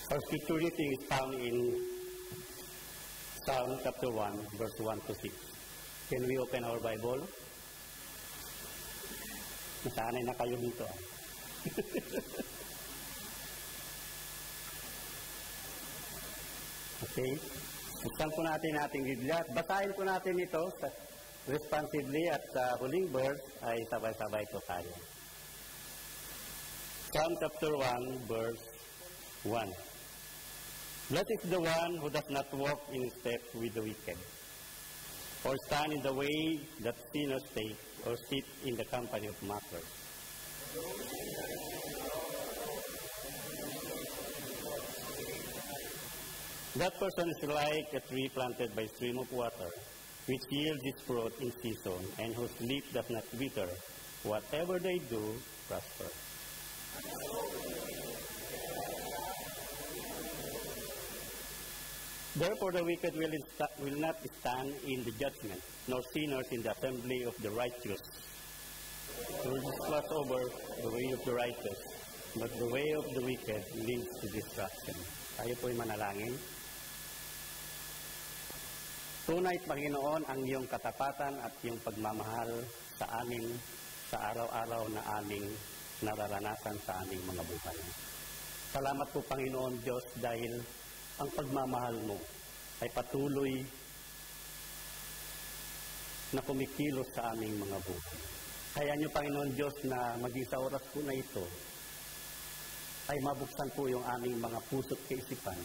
Our scripture reading is found in Psalm chapter 1, verse 1 to 6. Can we open our Bible? Nasanay na kayo dito. Okay. Buksan po natin ating Biblia. Basahin po natin ito responsively at sa huling verse ay sabay-sabay po tayo. Psalm chapter 1, verse 1. Blessed is the one who does not walk in step with the wicked, or stand in the way that sinners take, or sit in the company of mockers. That person is like a tree planted by a stream of water, which yields its fruit in season, and whose leaf does not wither. Whatever they do, prosper. Therefore the wicked will not stand in the judgment, nor sinners in the assembly of the righteous. They will pass over the way of the righteous, but the way of the wicked leads to destruction. Tayo po'y manalangin. Tunay, Panginoon, ang iyong katapatan at iyong pagmamahal sa amin sa araw-araw na aming nararanasan sa aming mga buhay. Salamat po, Panginoon Diyos, dahil ang pagmamahal mo ay patuloy na kumikilos sa aming mga buhay. Kaya niyo, Panginoon Diyos, na maging sa oras po na ito, ay mabuksan po yung aming mga puso't kaisipan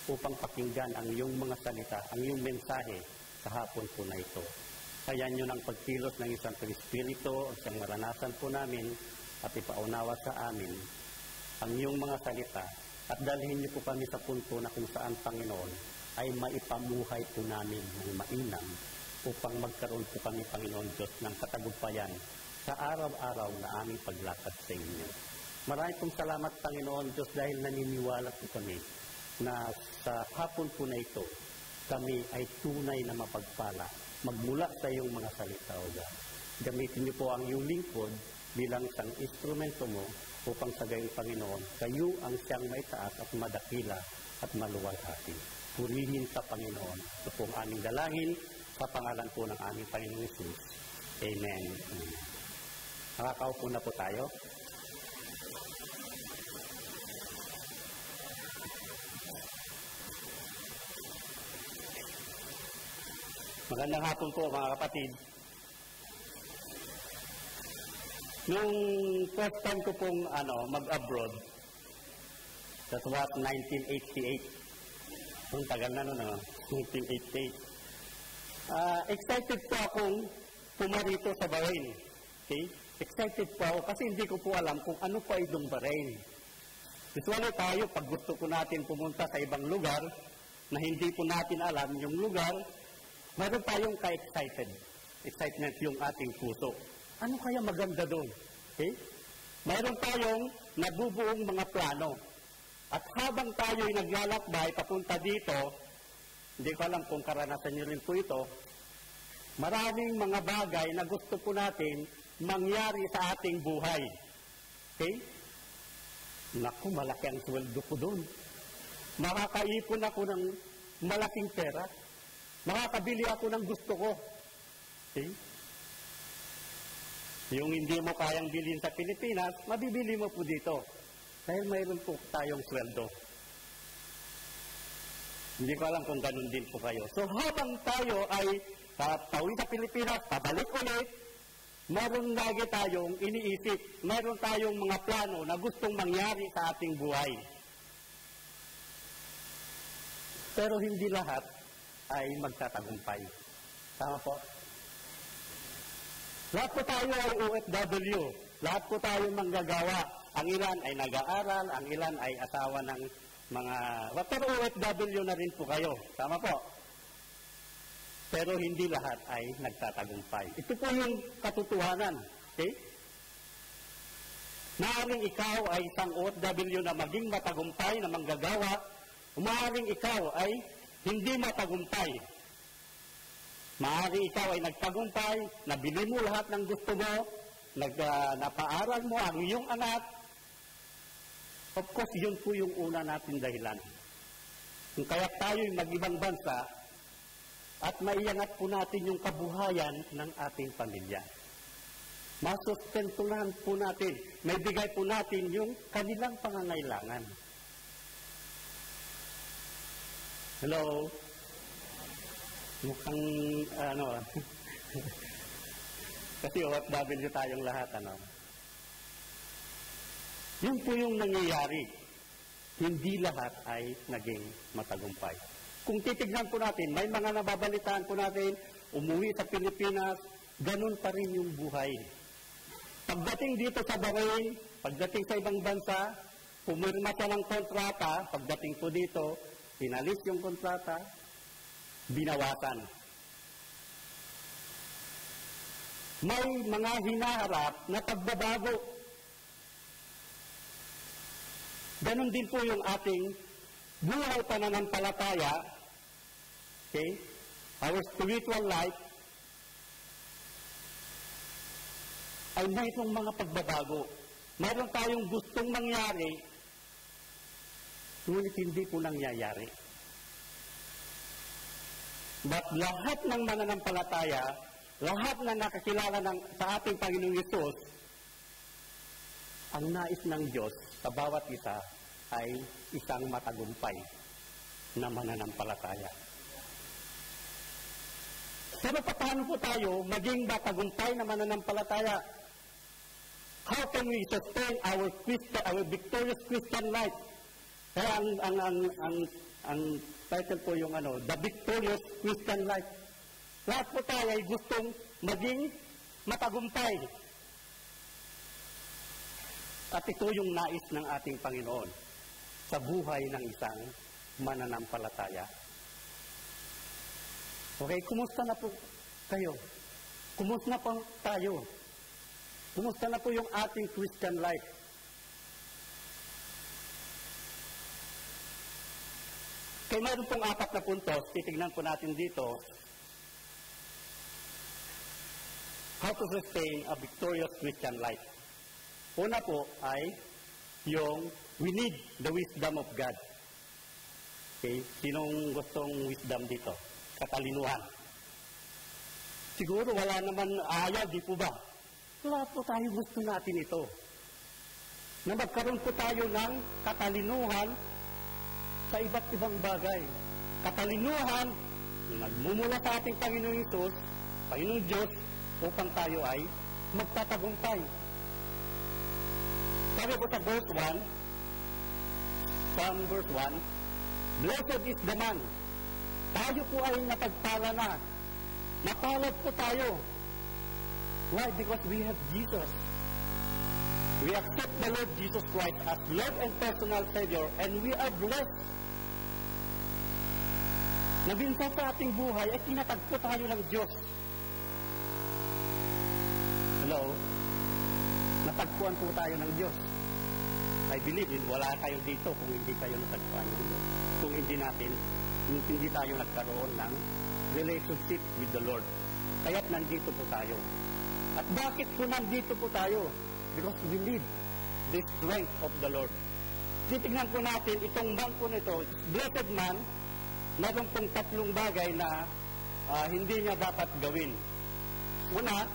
upang pakinggan ang iyong mga salita, ang iyong mensahe sa hapon po na ito. Kaya niyo ng pagkilos ng isang Espiritu, ang siyang maranasan po namin at ipaunawa sa amin ang iyong mga salita. At dalhin niyo po kami sa punto na kung saan, Panginoon, ay maipamuhay po namin ng mainam upang magkaroon po kami, Panginoon Diyos, ng katagumpayan sa araw-araw na aming paglakad sa inyo. Maraming pong salamat, Panginoon Diyos, dahil naniniwala po kami na sa hapon po na ito, kami ay tunay na mapagpala magmula sa iyong mga salita, O God. Gamitin niyo po ang iyong lingkod bilang isang instrumento mo upang sa gayon, Panginoon, kayo ang siyang may taas at madakila at maluwalhati. Purihin ka, Panginoon. Ito po ang aming dalangin sa pangalan po ng aming Panginoong Hesus. Amen. Nakakaupo na po tayo. Magandang hapon po, mga kapatid. Nung first time ko pong mag-abroad, that was 1988. Ang tagal na noon, 1988. Excited po akong pumarito sa Bahrain. Okay? Excited po ako kasi hindi ko po alam kung ano pa itong Bahrain. Usually tayo, pag gusto po natin pumunta sa ibang lugar na hindi po natin alam yung lugar, mayroon tayong excitement yung ating puso. Ano kaya maganda doon? Okay? Mayroon tayong nabubuong mga plano. At habang tayo'y naglalakbay papunta dito, hindi ko alam kung karanasan niyo rin po ito, maraming mga bagay na gusto po natin mangyari sa ating buhay. Okay? Naku, malaki ang sweldo ko doon. Makakaipon ako ng malaking pera. Makakabili ako ng gusto ko. Okay? Yung hindi mo kayang bilhin sa Pilipinas, mabibili mo po dito. Dahil mayroon po tayong sweldo. Hindi ko alam kung ganun din po kayo. So habang tayo ay pauwi sa Pilipinas, pabalik ulit, mayroon lagi tayong iniisip, mayroon tayong mga plano na gustong mangyari sa ating buhay. Pero hindi lahat ay magtatagumpay. Tama po? Lahat po tayo ay OFW. Lahat po tayo manggagawa. Ang ilan ay nag-aaral, ang ilan ay asawa ng mga... Pero OFW na rin po kayo. Tama po? Pero hindi lahat ay nagtatagumpay. Ito po yung katotohanan. Okay? Maaaring ikaw ay isang OFW na maging matagumpay na manggagawa. Maaaring ikaw ay hindi matagumpay. Maaari ikaw ay nagtagumpay, nabili mo lahat ng gusto mo, napaaral mo ang iyong anak, Of course, yun po yung una natin dahilan. Kung kaya tayo'y mag-ibang bansa at maiangat po natin yung kabuhayan ng ating pamilya. Masustentuhan po natin, may bigay po natin yung kanilang pangangailangan. Hello? Mukhang, kasi OFW tayong lahat, Yun po yung nangyayari. Hindi lahat ay naging matagumpay. Kung titignan po natin, may mga nababalitaan po natin, umuwi sa Pilipinas, ganun pa rin yung buhay. Pagdating dito sa Bahrain, pagdating sa ibang bansa, pumirma siya ng kontrata, pagdating po dito, pinalis yung kontrata, binawasan. May mga hinaharap na pagbabago. Ganon din po yung ating buhay pananampalataya, okay? Our spiritual life, ay mayroong mga pagbabago. Mayroon tayong gustong mangyari, ngunit hindi po nangyayari. But lahat ng mananampalataya, lahat na nakakilala sa ating Panginoong Yesus, ang nais ng Diyos sa bawat isa ay isang matagumpay na mananampalataya. Pero paano po tayo maging matagumpay na mananampalataya? How can we sustain our victorious Christian life? Kaya ang title po yung The Victorious Christian Life. Lahat po tayo ay gustong maging matagumpay. At ito yung nais ng ating Panginoon sa buhay ng isang mananampalataya. Okay, kumusta na po kayo? Kumusta na po tayo? Kumusta na po yung ating Christian life? Kaya mayroon pong 4 na puntos, titignan po natin dito. How to sustain a victorious Christian life. Una po ay yung we need the wisdom of God. Okay? Sinong gustong wisdom dito? Katalinuhan. Siguro wala naman ayaw, di po ba? Lahat po tayo gusto natin ito. Na magkaroon po tayo ng katalinuhan sa iba't ibang bagay. Katalinuhan na nagmumula sa ating Panginoong Hesus, Panginoong Diyos, upang tayo ay magtatagumpay. Sabi po sa verse 1, from verse 1, Blessed is the man. Tayo po ay napagpala na. Napalad po tayo. Why? Because we have Jesus. We accept the Lord Jesus Christ as Lord and personal Savior, and we are blessed. Na minsan sa ating buhay ay tinatagpo tayo ng Diyos. Hello? Natagpuan po tayo ng Diyos. I believe wala kayo dito kung hindi kayo natagpuan ng Diyos. Kung hindi tayo nagkaroon ng relationship with the Lord. Kaya't nandito po tayo. At bakit po nandito po tayo? Because we need the strength of the Lord. Titignan po natin itong man po nito, blessed man, mayroon pong 3 bagay na hindi niya dapat gawin. Una,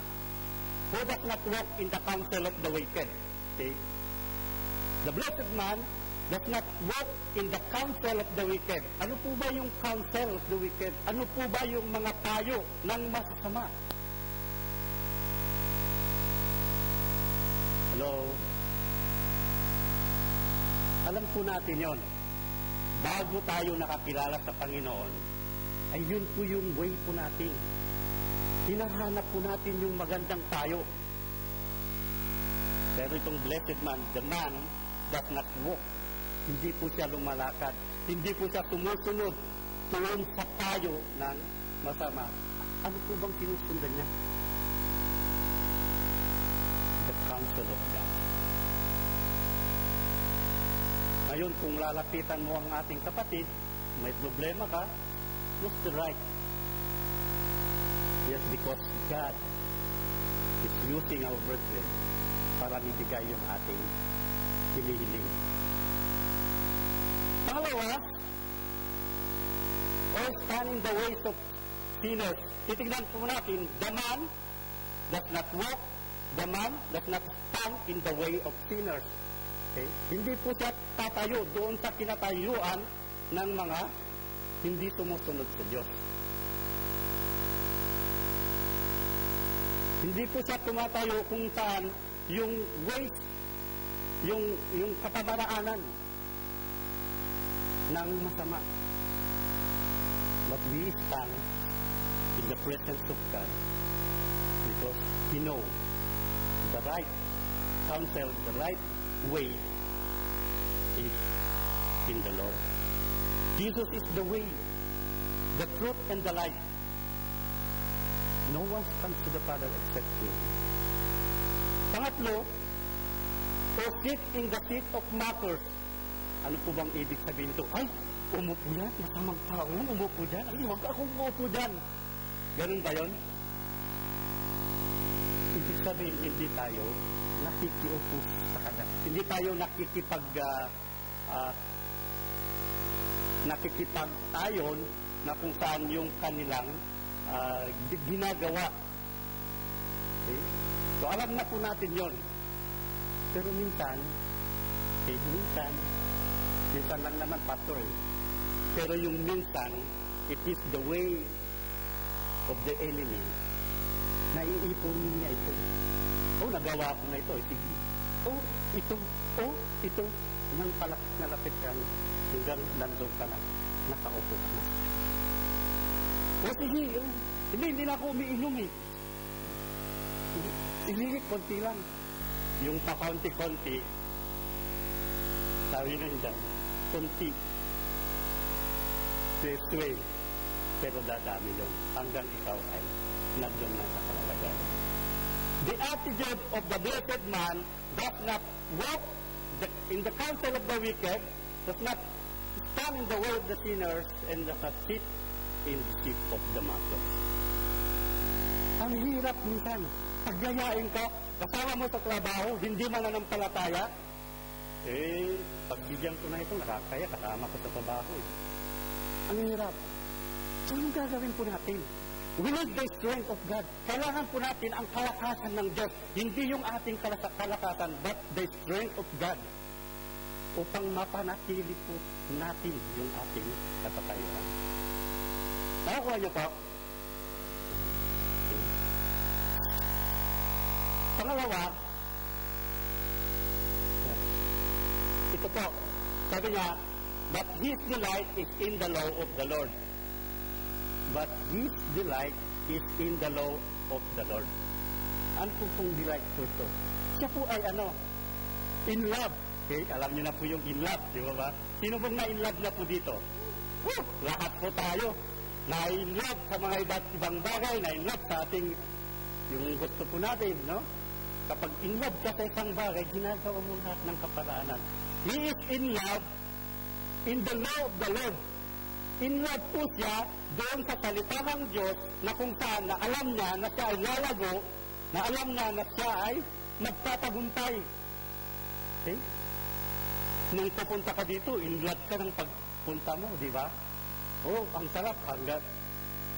who does not walk in the counsel of the wicked. Okay? The blessed man does not walk in the counsel of the wicked. Ano po ba yung counsel of the wicked? Ano po ba yung mga payo ng masasama? Hello? Alam po natin yon. Bago tayo nakakilala sa Panginoon, ay yun po yung way po natin. Hinahanap po natin yung magandang payo. Pero itong blessed man, the man does not walk. Hindi po siya lumalakad. Hindi po siya sumusunod tuon sa payo ng masama. Ano po bang sinusundan niya? The counsel of God. Ngayon, kung lalapitan mo ang ating kapatid, may problema ka, what's the right? Yes, because God is using our birthday para ibigay yung ating hinihiling. Pangalawa, or stand in the ways of sinners. Titignan po natin, the man does not walk, the man does not stand in the way of sinners. Okay? Hindi po siya tatayo doon sa kinatayuan ng mga hindi sumusunod sa Diyos. Hindi po siya tumatayo kung saan yung ways, yung katabaraanan ng masama. But we stand in the presence of God because He knows the right counsel, the right way is in the Lord. Jesus is the way, the truth, and the life. No one comes to the Father except Him. Pangatlo, to sit in the seat of mockers. Ano po bang ibig sabihin ito? Ay, umupo yan, masamang tao yan, umupo dyan. Ay, huwag akong umupo dyan. Ganun ba yun? Ibig sabihin, hindi tayo nakikiupo sa Kanya. Hindi tayo nakikipag-ayon na kung saan yung kanilang ginagawa. Okay? So, alam na po natin yon. Pero minsan lang naman, pastor. Pero yung minsan, it is the way of the enemy. Naiipon niya ito. Nagawa ko na ito. Sige. Ito. Nang nalapit ka, hanggang nandun ka na, nakaupo ka na. Sige. Hindi na ako umiinom eh. Sige, konti lang. Yung pa-konti-konti, sabi na dyan, konti. Sway. Pero dadami yun. Hanggang ikaw ay nandun na sa kalalagayan. The attitude of the blessed man does not walk in the counsel of the wicked, does not stand in the way of the sinners, and does not sit in the seat of the mockers. Ang hirap minsan. Pagyayain ka, kasama mo sa trabaho, hindi mananampalataya, pagbigyan ko na ito, nakakaya, kasama ko sa trabaho. Ang hirap. So, anong gagawin po natin? We need the strength of God. Kailangan po natin ang kalakasan ng Diyos. Hindi yung ating kalakasan, but the strength of God. Upang mapanatili po natin yung ating katatayuan. Nakakuha niyo po? Pangalawa, ito po, sabi niya, but his delight is in the law of the Lord. But his delight is in the law of the Lord. Ano pong delight po ito? Siya po ay in love. Okay, alam niyo na po yung in love, di ba? Sino bang na in love na po dito? Lahat po tayo. Na in love sa mga iba't ibang bagay, na in love sa ating, yung gusto po natin, no? Kapag in love ka sa isang bagay, ginagawa mo lahat ng kaparaanan. He is in love in the law of the Lord. In love po siya doon sa salita ng Diyos na kung saan na alam niya na siya ay lalago, na alam niya na siya ay magtatagumpay. Okay? Nung pupunta ka dito, in love ka ng pagpunta mo, di ba? Ang sarap. Hanggang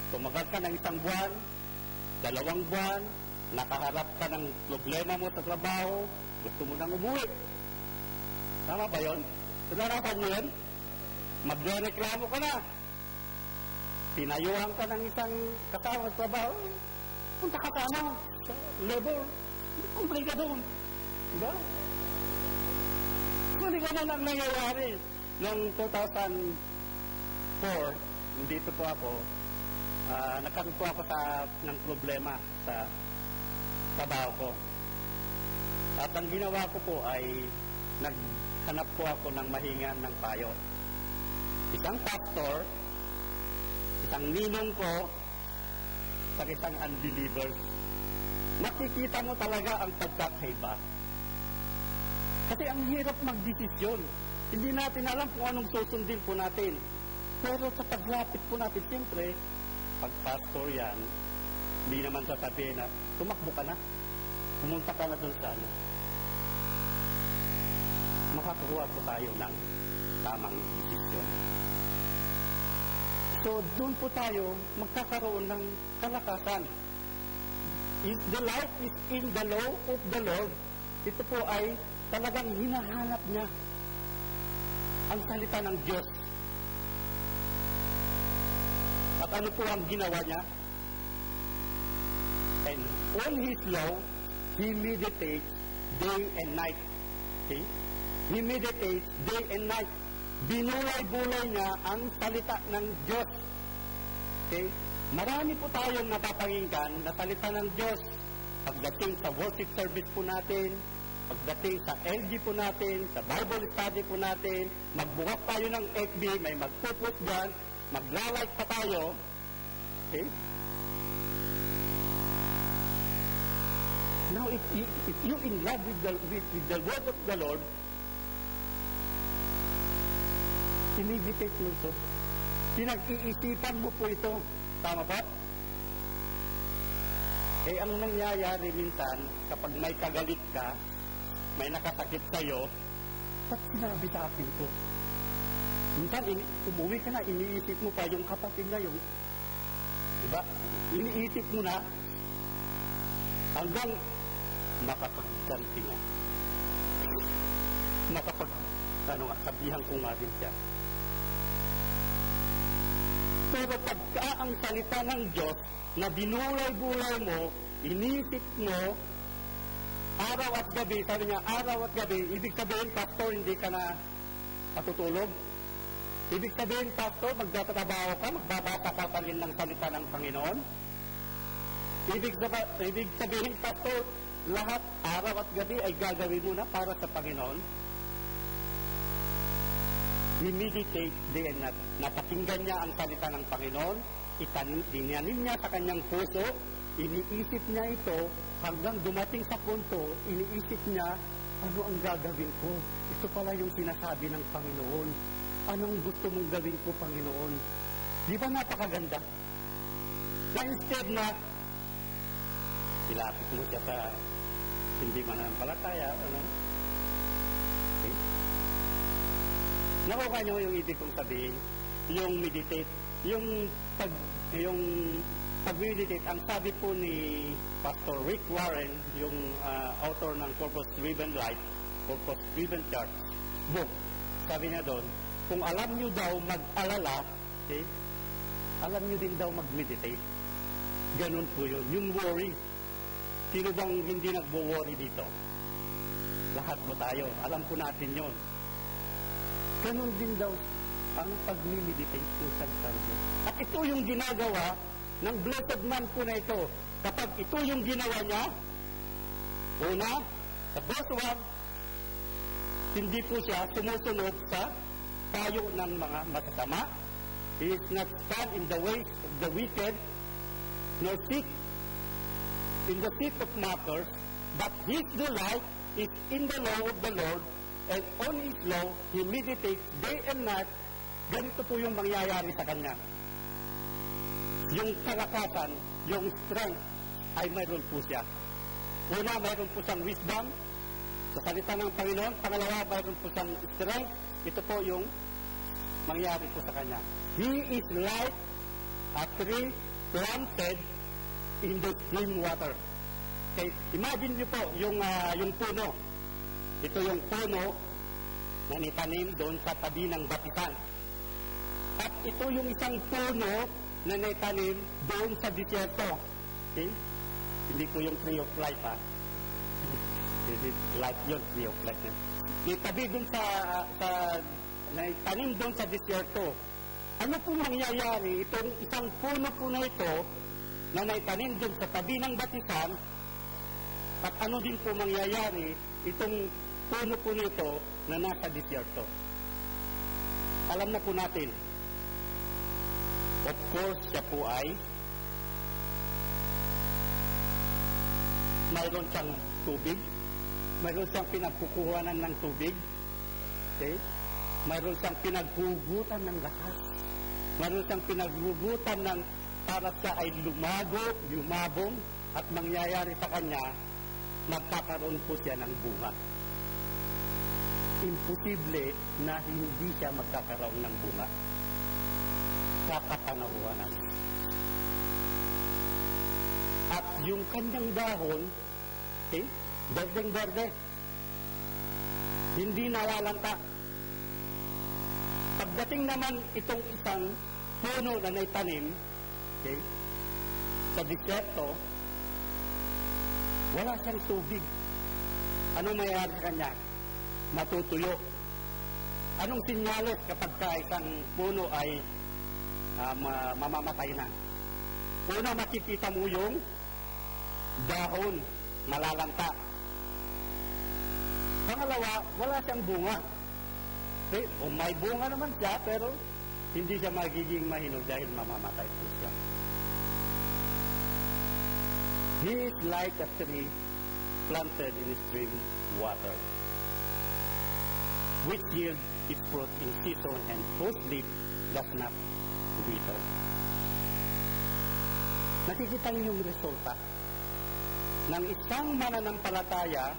tumagal ka ng 1 buwan, 2 buwan, nakaharap ka ng problema mo sa trabaho, gusto mo nang umuwi. Tama ba yun? Nararapan mo yun? Magreklamo ka na. Pinayuhan ka ng isang kasama sa trabaho. Punta ka sa labor. Kumpli ka doon. Diba? Kumpli ka na lang nangyayari. Noong 2004, dito po ako, nagkaroon po ako ng problema sa trabaho ko. At ang ginawa ko po ay naghanap po ako ng mahingan ng payo. Isang pastor, isang ninong ko, sa isang unbeliever. Makikita mo talaga ang pagkakaiba. Kasi ang hirap magdesisyon. Hindi natin alam kung anong susundin po natin. Pero sa paglapit po natin, siyempre, pag pastor yan, hindi naman sasabihin na, tumakbo ka na, pumunta ka na doon sa makakakuha po tayo ng tamang desisyon. So, doon po tayo magkakaroon ng kalakasan. If the life is in the law of the Lord, ito po ay talagang hinahanap niya ang salita ng Diyos. At ano po ang ginawa niya? And on His law, He meditates day and night. Okay? He meditates day and night. Binulay-bulay niya ang salita ng Diyos. Okay? Marami po tayong napapakinggan na salita ng Diyos. Pagdating sa worship service po natin, pagdating sa LG po natin, sa Bible study po natin, magbukas tayo ng FB, may magpuput dyan, maglalike pa tayo. Okay? Now, if you in love with the word of the Lord, i-meditate mo ito. Pinag-iisipan mo po ito. Tama ba? Eh, ang nangyayari minsan, kapag may kagalit ka, may nakasakit sa'yo, ba't sinabi sa akin ito? Minsan, umuwi ka na, iniisip mo pa yung kapatid na yun. Diba? Iniisip mo na, hanggang makapagganti nga. Sabihan ko nga din siya. Pero pagka ang salita ng Diyos na binulay-bulay mo, inisip mo, araw at gabi, sabi niya, araw at gabi, ibig sabihin, pastor, hindi ka na matutulog. Ibig sabihin, pastor, magtatrabaho ka, magbabasa ka pa rin ng salita ng Panginoon. Ibig sabihin, pastor, lahat araw at gabi ay gagawin mo na para sa Panginoon. He meditates day and night. Napakinggan niya ang salita ng Panginoon, dinanim niya sa kanyang puso, iniisip niya ito, hanggang dumating sa punto, iniisip niya, ano ang gagawin ko? Ito pala yung sinasabi ng Panginoon. Anong gusto mong gawin ko, Panginoon? Di ba napakaganda? Na instead na, ilapit mo siya sa hindi mananampalataya, ano? Okay? Nakuha niyo yung ibig kong sabihin, yung meditate, yung pag-meditate, ang sabi po ni Pastor Rick Warren, yung author ng Purpose-Driven Life, Purpose-Driven Church book, sabi niya doon, kung alam niyo daw mag-alala, okay, alam niyo din daw mag-meditate. Ganun po yun. Yung worry, sino bang hindi nagwo-worry dito? Lahat mo tayo. Alam po natin yun. Ganun din daw ang pag-meditate ng salita ng Diyos. At ito yung ginagawa ng blessed man po na ito. Kapag ito yung ginawa niya, una, sa verse 1, hindi po siya sumusunod sa payo ng mga masasama. He is not stand in the ways of the wicked, nor sit in the seat of mockers, but his delight is in the law of the Lord, and on His law, He meditates day and night. Ganito po yung mangyayari sa kanya. Yung kalakasan, yung strength, ay mayroon po siya. Una, mayroon po siyang wisdom sa salita ng Panginoon. Pangalawa, mayroon po siyang strength. Ito po yung mangyayari po sa kanya. He is like a tree planted in the stream water. Okay, imagine niyo po yung puno. Ito yung puno na nitanim doon sa tabi ng batisan. At ito yung isang puno na nitanim doon sa disyerto. Okay? Hindi po yung tree of life, ha? Life yun, tree of life. Nitabi doon sa nitanim doon sa disyerto. Ano po mangyayari? Itong isang puno po na ito na naitanim doon sa tabi ng batisan, at ano din po mangyayari itong puno po nito na nasa disyerto. Alam na po natin, of course, siya po ay mayroon siyang tubig, mayroon siyang pinagkukuhanan ng tubig, okay? Mayroon siyang pinaghugutan ng lakas, mayroon siyang pinaghugutan ng para siya ay lumabong, at mangyayari sa kanya, magkakaroon po siya ng bunga. imposible na hindi siya magkakaroon ng bunga. Kakapanahuanan. At yung kanyang dahon, berdeng-berde. Hindi nalalanta. Pagdating naman itong isang puno na naitanim, sa disyerto, wala siyang tubig. Ano mayroon sa kanya? Matutuyo. Anong sinyalis kapag isang puno ay mamamatay na? Una, makikita mo yung dahon, malalanta. Pangalawa, wala siyang bunga. May bunga naman siya, pero hindi siya magiging mahinog dahil mamamatay po siya. He is like a tree planted in stream water, which yields its fruit in season and whose leaf does not wither. Nakikita niyo yung resulta ng isang mananampalataya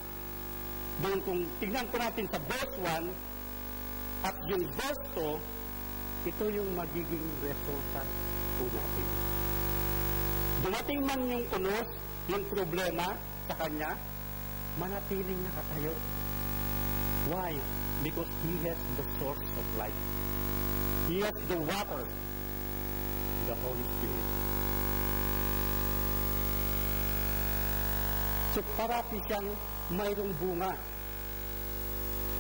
doon kung tignan ko natin sa verse 1 at yung verse 2, ito yung magiging resulta po natin. Dumating man yung unos, yung problema sa kanya, manatiling nakatayo. Why? Because he has the source of life. He has the water, the Holy Spirit. So parati siyang mayroong bunga.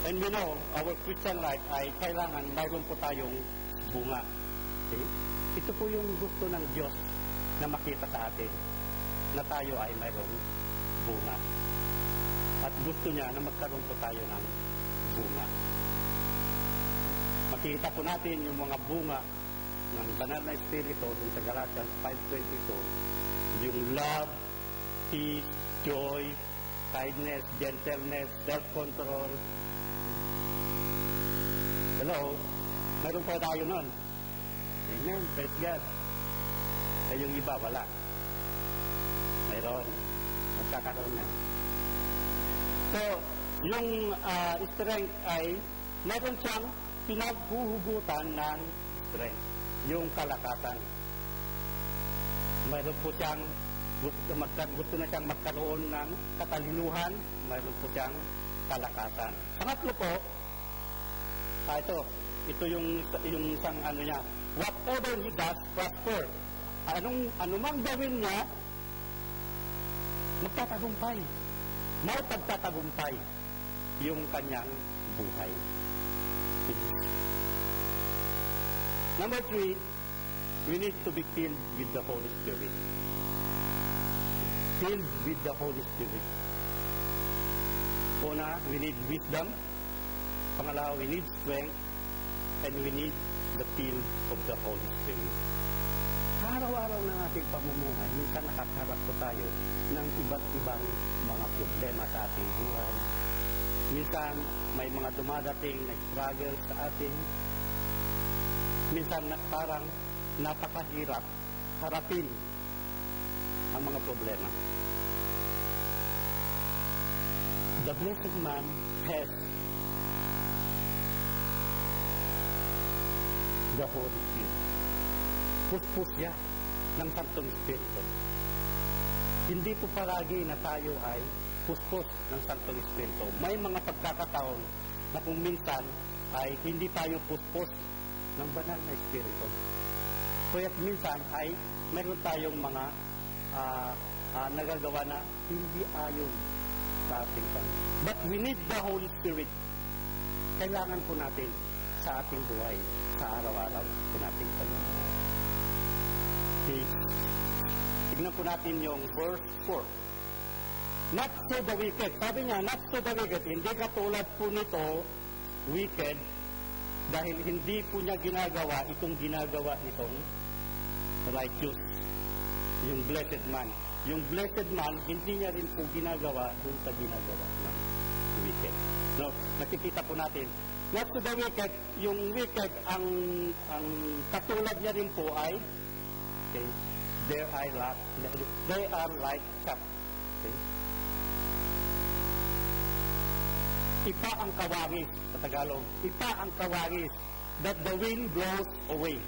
And we know, our Christian life ay kailangan mayroon po tayong bunga. Okay? Ito po yung gusto ng Diyos na makita sa atin, na tayo ay mayroong bunga. At gusto niya na magkaroon po tayo ng bunga. Makikita po natin yung mga bunga ng banal na Espiritu dun sa Galatians 5:22, yung love, peace, joy, kindness, gentleness, self-control. Hello? Meron pa tayo nun. Amen. Praise God. Ay yung iba, wala. Mayroon. Magkakaroon na. So, yung strength ay meron siyang pinaghuhugutan ng strength. Yung kalakasan. Mayroon po siyang gusto na siyang magkaroon ng katalinuhan. Mayroon po siyang kalakasan. Pangatlo po, ito yung isang ano niya. Whatever he does, prosper. Anumang gawin niya, magtatagumpay. May pagtatagumpay yung kanyang buhay. Number 3, we need to be filled with the Holy Spirit. Filled with the Holy Spirit. Una, we need wisdom. Pangalawa, we need strength. And we need the fill of the Holy Spirit. Araw-araw ng ating pamumuhay, minsan nakakaharap po tayo ng iba't ibang mga problema sa ating buhay. Minsan, may mga dumadating na struggle sa atin. Minsan, parang napakahirap harapin ang mga problema. The blessed man has the Holy Spirit. Puspos siya ng Santong Espiritu. Hindi po palagi na tayo ay puspos ng Santong Espiritu. May mga pagkakataon na kung minsan ay hindi tayo puspos ng banal na Espiritu. Kaya't minsan ay meron tayong mga nagagawa na hindi ayon sa ating Panginoon. But we need the Holy Spirit. Kailangan po natin sa ating buhay, sa araw-araw po nating pamumuhay. Okay. Tignan po natin yung verse 4. Not so the wicked. Sabi niya, not so the wicked. Hindi katulad po nito, wicked, dahil hindi po niya ginagawa itong ginagawa nitong righteous. Yung blessed man. Yung blessed man, hindi niya rin po ginagawa dun sa ginagawa ng wicked. No, nakikita po natin. Not to the wicked, yung wicked, ang katulad niya rin po ay, okay, they are like chaff. Okay? Ipa ang kawangis, sa Tagalog. Ipa ang kawangis that the wind blows away.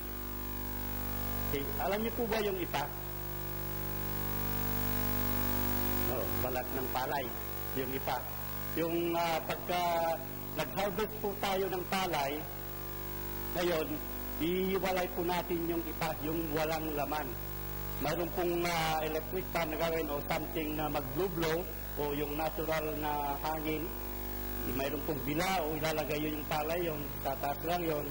Okay. Alam niyo po ba yung ipa? Balat ng palay, yung ipa. Yung pagka nag-harvest po tayo ng palay, ngayon, iiwalay po natin yung ipa, yung walang laman. Mayroon pong electric fan na gawin o something na mag-blow o yung natural na hangin. Mayroon pong bila o ilalagay yun yung palay, yung tataas lang yun.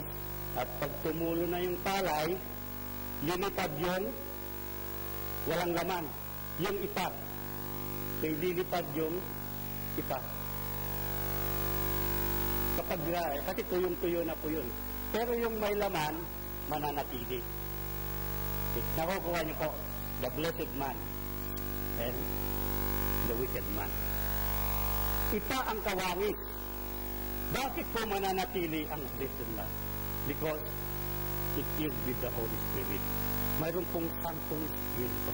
At pag tumulo na yung palay, lilipad yung walang laman, yung ipa. Kaya lilipad yung ipa. Kapag, kasi tuyong-tuyo na po yun. Pero yung may laman, mananatili. Okay. Nakukuha niyo po, the blessed man and the wicked man. Ipa ang kawangis. Bakit po mananatili ang blessed man? Because it is with the Holy Spirit. Mayroon pong Santong Espiritu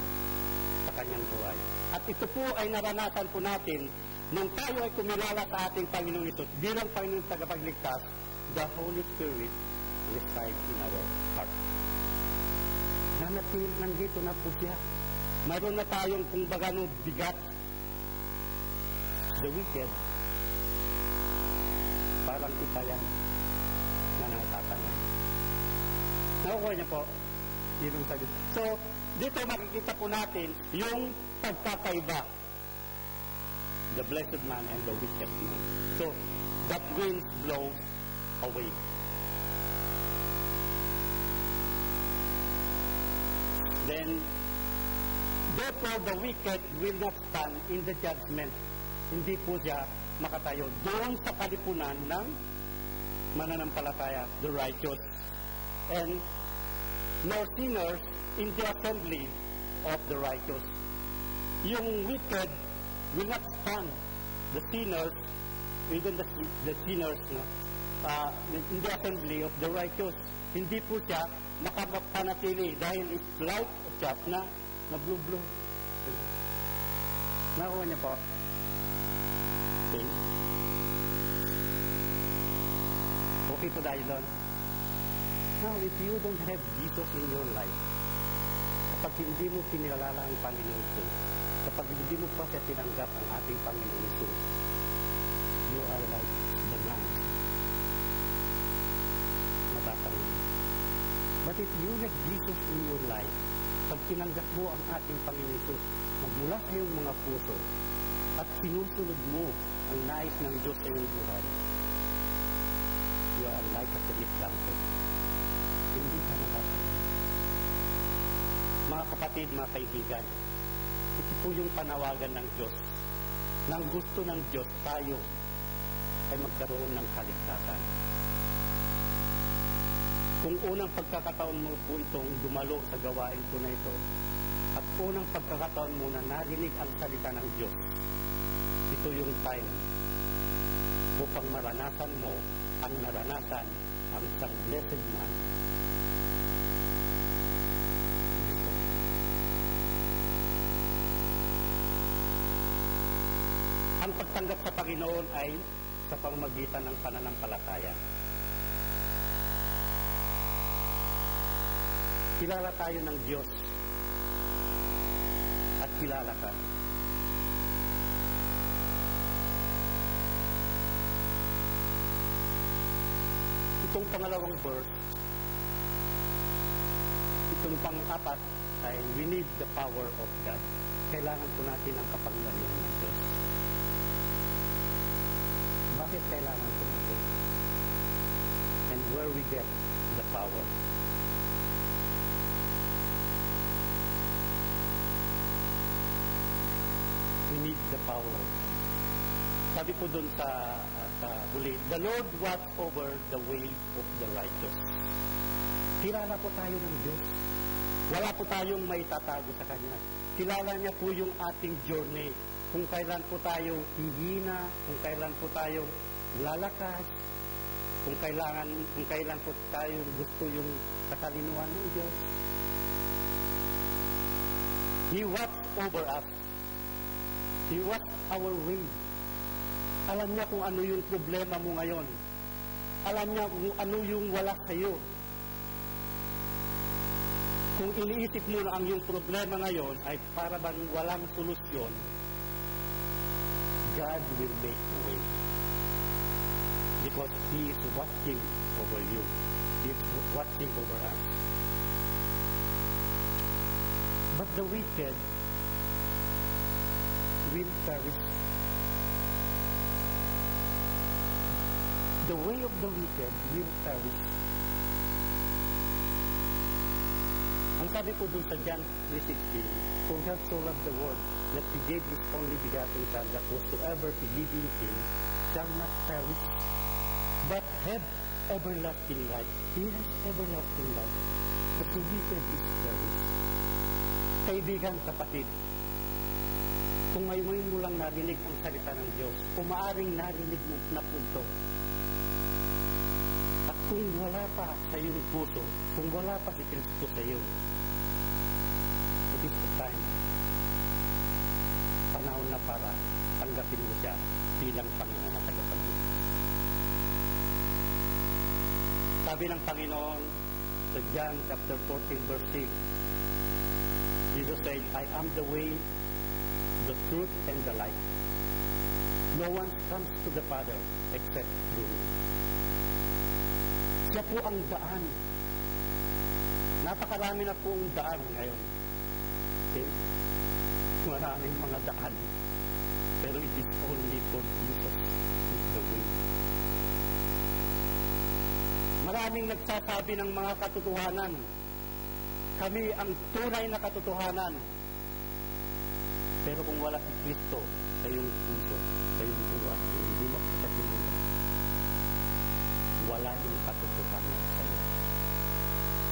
sa kanyang buhay. At ito po ay naranasan po natin nung tayo ay kumilala sa ating Panginoon ito bilang Panginoon tagapagligtas, the Holy Spirit resides in our heart. Nandito na po siya. Mayroon na tayong kung baga no bigat. The wicked, parang ipa yan na natatanay. Nakukuha niya po. So, dito makikita po natin yung pagkakaiba. The blessed man and the wicked man. So, that wind blows away. Then, therefore, the wicked will not stand in the judgment. Hindi po siya makatayo doon sa kalipunan ng mananampalataya, the righteous. And nor sinners in the assembly of the righteous. Yung wicked will not stand. The sinners, even the sinners, in the assembly of the righteous. Hindi po siya makapanatili dahil it's like a chaff na blue-blue. Nakuha niya po. Okay. Okay po dahil doon. Now, if you don't have Jesus in your life, kapag hindi mo pinilala ang Panginoon Jesus, kapag hindi mo pa siya tinanggap ang ating Panginoon Jesus, you are like the man. Matatangan. But if you have Jesus in your life, pag tinanggap mo ang ating Panginoon Jesus, magmula sa iyong mga puso, at sinusunod mo ang nais ng Diyos sa iyong buhay, you are like a tree planted. Hindi ka matatangan. Mga kapatid, mga kaibigan, ito po yung panawagan ng Diyos. Nang gusto ng Diyos, tayo ay magkaroon ng kaligtasan. Kung unang pagkakataon mo po itong dumalo sa gawain ko na ito, at unang pagkakataon mo na narinig ang salita ng Diyos, ito yung time upang maranasan mo ang naranasan ang isang blessed man. Ang pagtanggap sa Panginoon ay sa pamamagitan ng pananampalataya. Kilala tayo ng Diyos at kilala ka. Itong pangalawang verse, itong pang-apat ay we need the power of God. Kailangan po natin ang kapangyarihan ng Diyos. Bakit kailangan po natin? And where we get the power? We need the power. Sabi po dun sa huli, the Lord watch over the way of the righteous. Kilala po tayo ng Diyos. Wala po tayong may tatago sa Kanya. Kilala niya po yung ating journey. Kung kailan po tayo hihina, kung kailan po tayo lalakas, kung kailan po tayo gusto yung katalinuhan ng Diyos. He watch over us. He watch our way. Alam niya kung ano yung problema mo ngayon. Alam niya kung ano yung wala sa'yo. Kung iniisip mo na ang yung problema ngayon ay para bang walang solusyon, God will make a way. Because He is watching over you. He is watching over us. But the wicked will perish. The way of the wicked will perish. Ang sabi ko dun sa John 3:16, for God so loved the world that He gave His only begotten Son, that whosoever believe in Him shall not perish, but have everlasting life. He has everlasting life. But the wicked is perished. Kaibigan, kapatid, kung ngayon mo lang narinig ang salita ng Diyos, kung maaring narinig mo na punto, at kung wala pa sa iyong puso, kung wala pa si Kristo sa iyo, it is the time, panahon na para tanggapin mo siya bilang Panginoon at tagapagligtas. Sabi ng Panginoon sa John chapter 14 verse 6, Jesus said, I am the way, the truth, and the life. No one comes to the Father except through me. Siya po ang daan. Napakarami na po ang daan ngayon. Okay? Maraming mga daan. Pero it is only for Jesus is the way. Maraming nagsasabi ng mga katotohanan. Kami ang tunay na katotohanan. Pero kung wala si Kristo sa iyong puso, sa iyong buhay, hindi mo katinanggap, wala yung katotohanan sa iyo.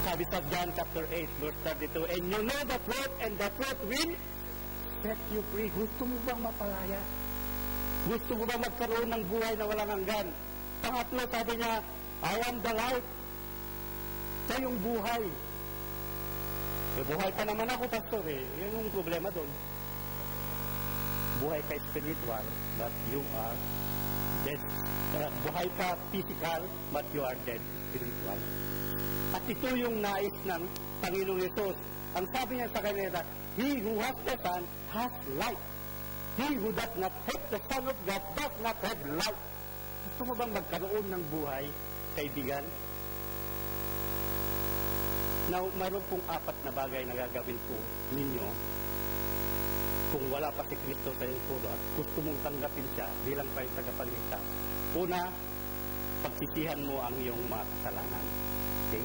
Sabi sa John chapter 8, verse 32, and you know the truth, and the truth will set you free. Gusto mo bang mapalaya? Gusto mo bang magkaroon ng buhay na walang hanggan? Pangatlo, sabi niya, I am the light. Sa iyong buhay. Buhay pa naman ako, pastor eh. Yan yung problema doon. Buhay ka spiritual, but you are dead. Buhay ka physical, but you are dead spiritual. At ito yung nais ng Panginoong Yesus. Ang sabi niya sa kanila, he who has the Son has life. He who does not have the Son of God does not have life. Gusto mo bang magkaroon ng buhay, kaibigan? Now, mayroon pong 4 na bagay na gagawin po ninyo kung wala pa si Kristo sa iyong puso at gusto mong tanggapin siya bilang tagapagligtas. Una, pagsisihan mo ang iyong mga kasalanan. Okay?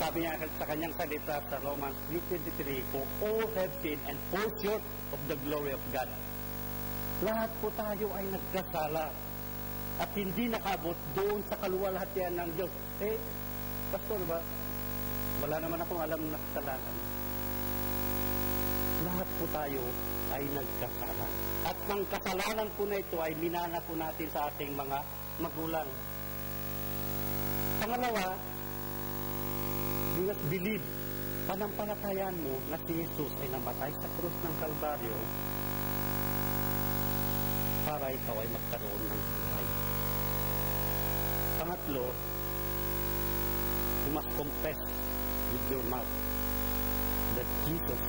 Sabi niya sa kanyang salita sa Romans 3:23, for all have sinned and fall short of the glory of God. Lahat po tayo ay nagkasala at hindi nakabot doon sa kaluwalhatian ng Diyos. Pastor ba? Wala naman akong alam na kasalanan. Lahat po tayo ay nagkasala. At ng kasalanan po na ito ay minana po natin sa ating mga magulang. Pangalawa, you must believe, panampalatayaan mo na si Jesus ay namatay sa krus ng Kalbaryo para ikaw ay magkaroon ng buhay. Pangatlo, you must confess with your mouth that Jesus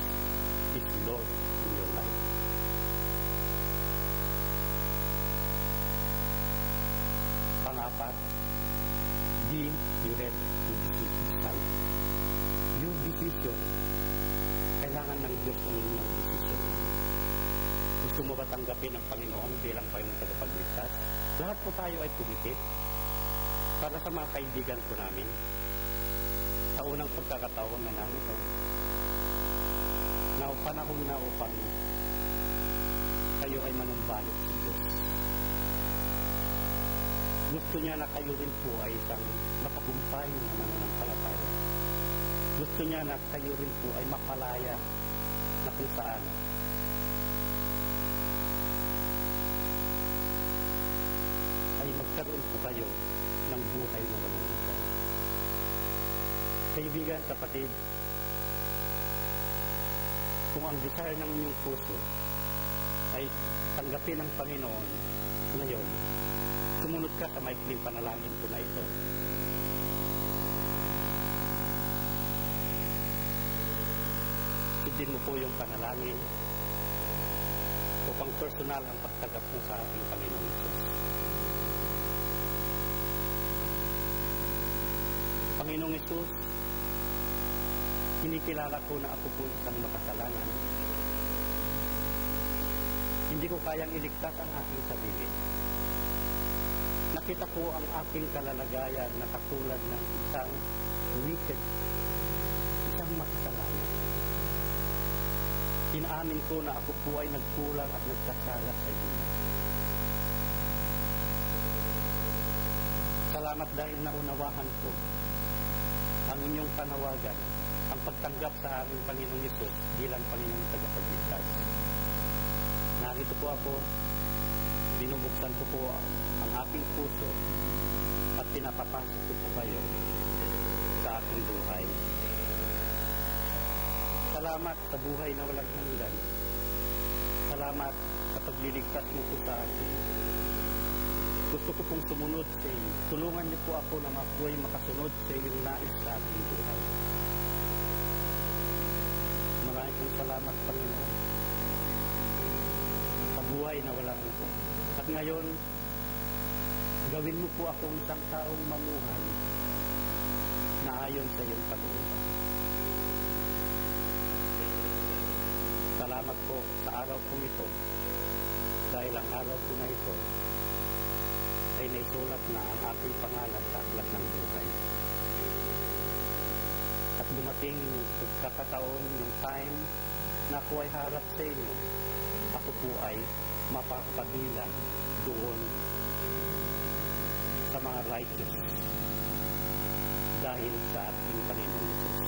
is Lord in your life. Pang-apat, be you ready to decide. Your decision, kailangan ng Diyos ang inyong decision. Gusto mo ba tanggapin ang Panginoon bilang Panginoon tagapagligtas? Lahat po tayo ay pumikit para sa mga kaibigan ko namin. Sa unang pagkakataon na namin ito, na panahon na upang kayo ay manumbalik sa Diyos. Gusto niya na kayo rin po ay isang matagumpay na mananampalataya. Gusto niya na kayo rin po ay mapalaya na kung saan ay magkaroon po kayo ng buhay na walang hanggan. Kaibigan, kapatid, kung ang desire ng inyong puso ay tanggapin ng Panginoon ngayon, ka sa maikling panalangin ko na ito. Sundin mo po yung panalangin upang personal ang pagtanggap mo sa ating Panginoon Hesus. Panginoong Hesus, kinikilala ko na ako po isang makasalanan. Hindi ko kayang iligtas ang aking sarili. Nakita ko ang aking kalalagayan na katulad ng isang wicked, isang makasalanan. Inaamin ko na ako po ay nagkulang at nagkasala sa iyo. Salamat dahil naunawahan ko ang inyong panawagan, ang pagtanggap sa aming Panginoong Hesus bilang Panginoong Tagapagligtas. Narito po ako, binubuksan ko po ang aking puso at pinapapasok ko po kayo sa aking buhay. Salamat sa buhay na walang hanggan. Salamat sa pagliligtas mo po sa akin. Gusto ko pong sumunod sa iyo. Tulungan niyo po ako na mabuhay makasunod sa iyong nais sa aking buhay. Maraming pong salamat, Panginoon, sa buhay na walang hanggan. At ngayon, gawin mo po akong isang taong mamuhay na ayon sa iyong kalooban. Salamat po sa araw kong ito dahil ang araw ko na ito ay naisulat na ang aking pangalan sa aklat ng buhay. At dumating yung pagkakataon, yung time na ako ay harap sa inyo, ako po ay mapapabilang doon sa mga righteous dahil sa ating Panginoon Hesus.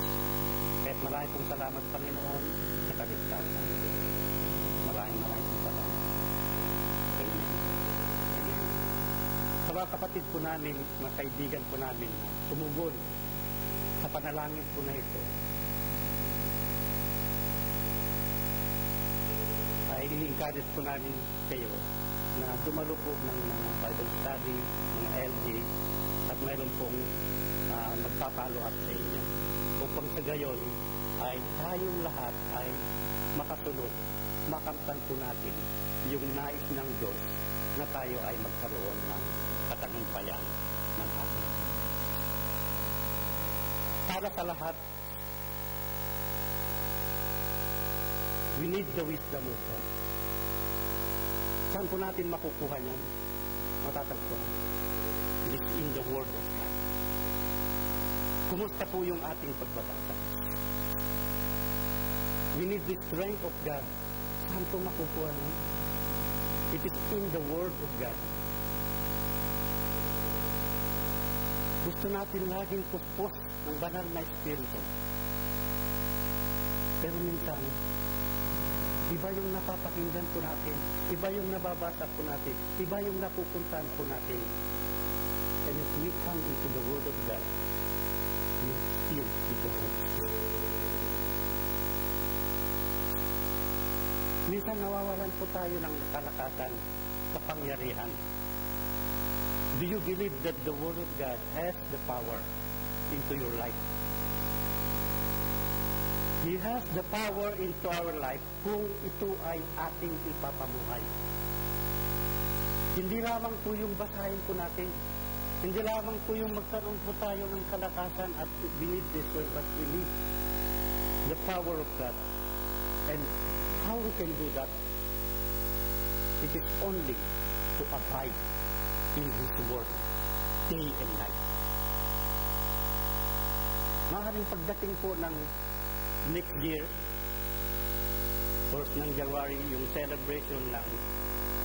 Kahit marami pong salamat, Panginoon, sa kaligtasan. Maraming pong salamat. Amen. Amen. Sa mga kapatid po namin, mga kaibigan po namin, tumugon sa panalangin po na ito, ay i-encourage po namin kayo na dumalo po ng mga Bible study, mga LG, at mayroon pong magpapalo up sa inyo. Upang sa gayon ay tayong lahat ay makasunod, makamtan po natin yung nais ng Diyos na tayo ay magkaroon ng katagumpayan ng ating. Para sa lahat, we need the wisdom of God. Saan po natin makukuha yan? Matatagpuan. It is in the Word of God. Kumusta po yung ating pagbabasa? We need the strength of God. Saan po makukuha yan? It is in the Word of God. Gusto natin laging puspos ng banal na Espiritu. Pero minsan, iba yung napapakinggan po natin, iba yung nababasa po natin, iba yung napupuntahan po natin. And if we come into the Word of God, we still with the Holy Spirit. Minsan nawawalan po tayo ng kalakasan, kapangyarihan. Do you believe that the Word of God has the power into your life? He has the power into our life kung ito ay ating ipapamuhay. Hindi lamang po yung basahin po natin. Hindi lamang po yung magkaroon po tayo ng kalakasan at beneath this world, but we need the power of God. And how we can do that? It is only to abide in His Word day and night. Maaaring pagdating po ng next year, first ng January, yung celebration ng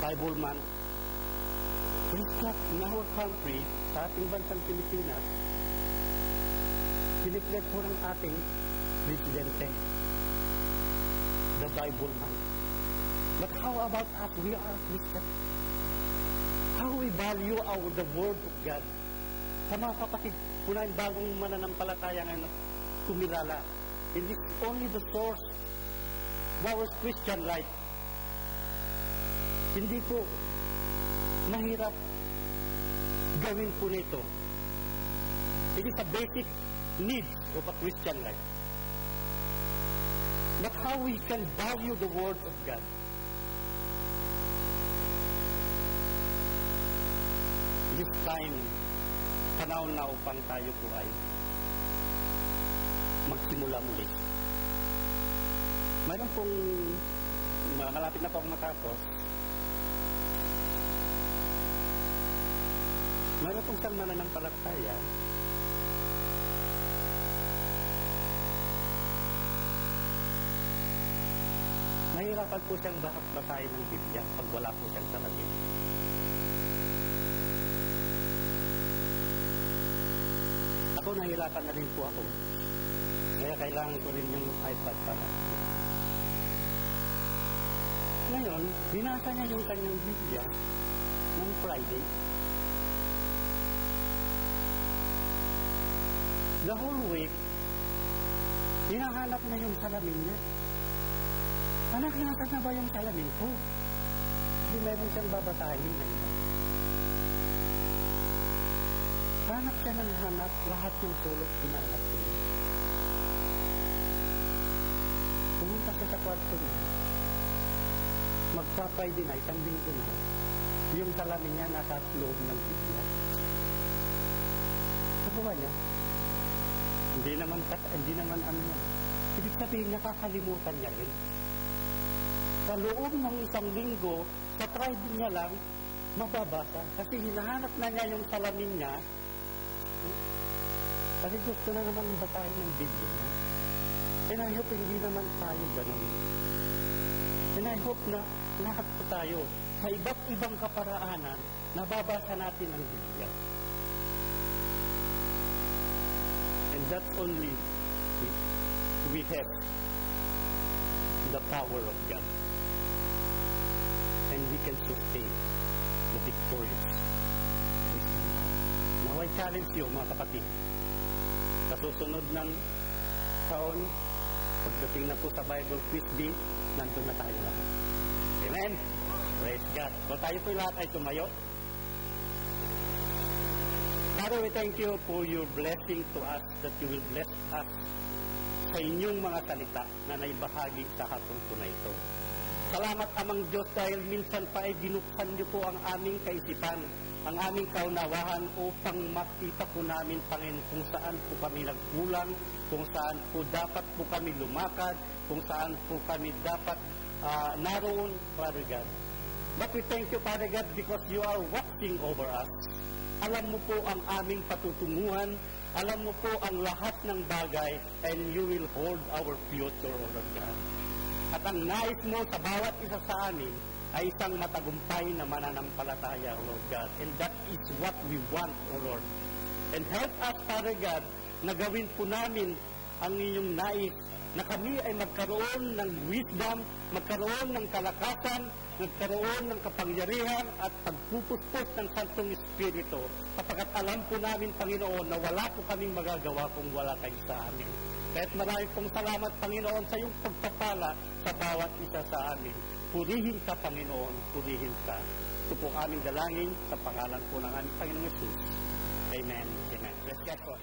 Bible Month, in our country, sa ating bansang Pilipinas, siniplet po ng ating presidente, the Bible Month. But how about us? We are Christians. How we value the Word of God. Sa mga kapatid, punahin bagong mananampalataya ngayon kumilala. It is only the source of our Christian life. Hindi po mahirap gawin po nito. It is a basic need of a Christian life. But how we can value the Word of God. This time, panahon na upang tayo po ay magsimula muli. Mayroon pong malapit na po akong matapos. Mayroon pong isang mananampalataya nahihirapan po siyang basahin ng Biblia pag wala po siyang salamin. Ako, nahihirapan na rin po ako. Kaya kailangan ko rin yung iPad para. Ngayon, binasa niya yung kanyang Biblia ng Friday. The whole week, hinahanap na yung salamin niya. Anak, nasan na ba yung salamin ko? Kasi meron siyang babasahin na iba. Hanap siya ng hanap, lahat ng sulok hinahanap niya. Pumunta siya sa kwarto niya. Magpapay din ay, isang linggo na, yung salamin niya nasa loob ng Biblia. Nakuha niya? Hindi naman ano yan. Ibig sabihin, nakakalimutan niya rin. Sa loob ng isang linggo, sa Friday niya lang, mababasa. Kasi hinahanap na niya yung salamin niya. Kasi gusto na naman basahin ng Biblia niya. And I hope hindi naman tayo ganun. And I hope na lahat po tayo, sa iba't ibang kaparaanan, nababasa natin ang Biblia. And that's only we have the power of God. And we can sustain the victorious Christian life. Now I challenge you, mga kapatid, sa susunod ng taon, pagdating na po sa Bible Quiz Bee, nandun na tayo lahat. Amen? Praise God. So tayo po lahat ay tumayo. Father, we thank you for your blessing to us, that you will bless us sa inyong mga salita na naibahagi sa hapon po na ito. Salamat, Amang Diyos, dahil minsan pa ay binuksan niyo po ang aming kaisipan, ang aming kaunawahan upang makita po namin, Panginoon, kung saan po kami nagkulang, kung saan po dapat po kami lumakad, kung saan po kami dapat naroon, Father God. But we thank you, Father God, because you are watching over us. Alam mo po ang aming patutunguhan, alam mo po ang lahat ng bagay, and you will hold our future, O Lord God. At ang nais mo sa bawat isa sa amin ay isang matagumpay na mananampalataya, O Lord God. And that is what we want, O Lord. And help us, Father God, na gawin po namin ang inyong nais, na kami ay magkaroon ng wisdom, magkaroon ng kalakasan, magkaroon ng kapangyarihan at pagpupuspos ng Santong Espiritu. Kapagkat alam po namin, Panginoon, na wala po kaming magagawa kung wala kayo sa amin. Kahit marami pong salamat, Panginoon, sa iyong pagpapala sa bawat isa sa amin. Purihin ka, Panginoon, purihin ka. Ito po aming dalangin sa pangalan po ng aming Panginoong Jesus. Amen. Amen. Let's get going.